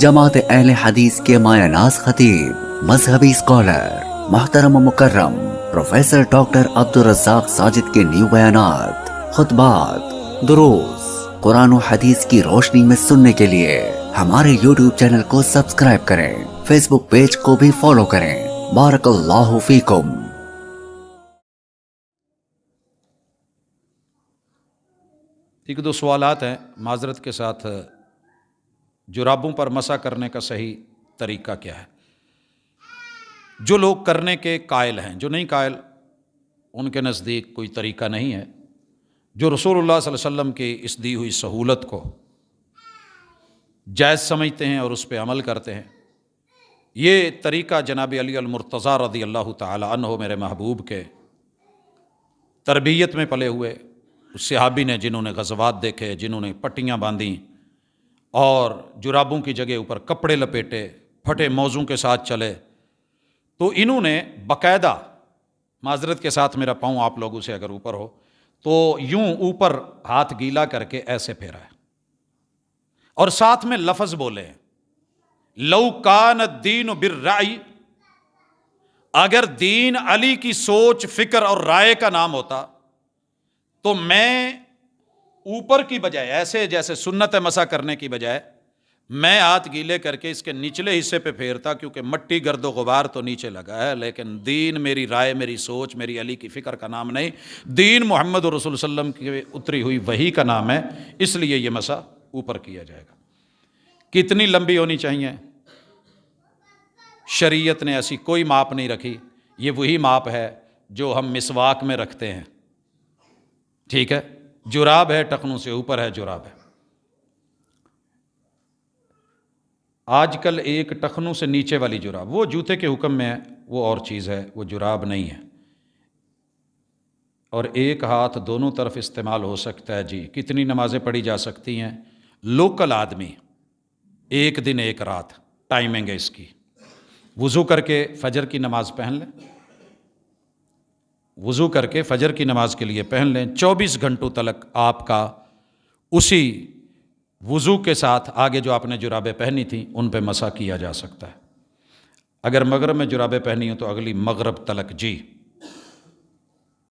جماعت اہل حدیث کے مایہ ناز خطیب، مذہبی اسکالر، محترم و مکرم پروفیسر ڈاکٹر عبدالرزاق ساجد کے نیو بیانات، خطبات، دروس قرآن و حدیث کی روشنی میں سننے کے لیے ہمارے یوٹیوب چینل کو سبسکرائب کریں، فیس بک پیج کو بھی فالو کریں۔ بارک اللہ فیکم۔ ایک دو سوالات ہیں، معذرت کے ساتھ۔ جرابوں پر مسح کرنے کا صحیح طریقہ کیا ہے؟ جو لوگ کرنے کے قائل ہیں، جو نہیں قائل، ان کے نزدیک کوئی طریقہ نہیں ہے۔ جو رسول اللہ صلی اللہ علیہ وسلم کی اس دی ہوئی سہولت کو جائز سمجھتے ہیں اور اس پہ عمل کرتے ہیں، یہ طریقہ جناب علی المرتضیٰ رضی اللہ تعالی عنہ میرے محبوب کے تربیت میں پلے ہوئے اس صحابی نے، جنہوں نے غزوات دیکھے، جنہوں نے پٹیاں باندھیں اور جرابوں کی جگہ اوپر کپڑے لپیٹے، پھٹے موزوں کے ساتھ چلے، تو انہوں نے باقاعدہ، معذرت کے ساتھ میرا پاؤں آپ لوگوں سے اگر اوپر ہو تو یوں اوپر ہاتھ گیلا کر کے ایسے پھیرا ہے، اور ساتھ میں لفظ بولے ہیں، لو کان الدین بالرأی، اگر دین علی کی سوچ، فکر اور رائے کا نام ہوتا تو میں اوپر کی بجائے، ایسے جیسے سنت مسح کرنے کی بجائے، میں ہاتھ گیلے کر کے اس کے نچلے حصے پہ پھیرتا، کیونکہ مٹی گرد و غبار تو نیچے لگا ہے، لیکن دین میری رائے، میری سوچ، میری علی کی فکر کا نام نہیں، دین محمد رسول صلی اللہ علیہ وسلم کی اتری ہوئی وحی کا نام ہے، اس لیے یہ مسح اوپر کیا جائے گا۔ کتنی لمبی ہونی چاہیے؟ شریعت نے ایسی کوئی ماپ نہیں رکھی، یہ وہی ماپ ہے جو ہم مسواک میں رکھتے ہیں، ٹھیک ہے؟ جراب ہے، ٹخنوں سے اوپر ہے جراب ہے۔ آج کل ایک ٹخنوں سے نیچے والی جراب، وہ جوتے کے حکم میں ہے، وہ اور چیز ہے، وہ جراب نہیں ہے۔ اور ایک ہاتھ دونوں طرف استعمال ہو سکتا ہے۔ جی، کتنی نمازیں پڑھی جا سکتی ہیں؟ لوکل آدمی ایک دن ایک رات، ٹائمنگ ہے اس کی۔ وضو کر کے فجر کی نماز پہن لیں، وضو کر کے فجر کی نماز کے لیے پہن لیں، 24 گھنٹوں تلک آپ کا اسی وضو کے ساتھ آگے جو آپ نے جرابیں پہنی تھیں ان پہ مسح کیا جا سکتا ہے۔ اگر مغرب میں جرابیں پہنی ہوں تو اگلی مغرب تلک، جی۔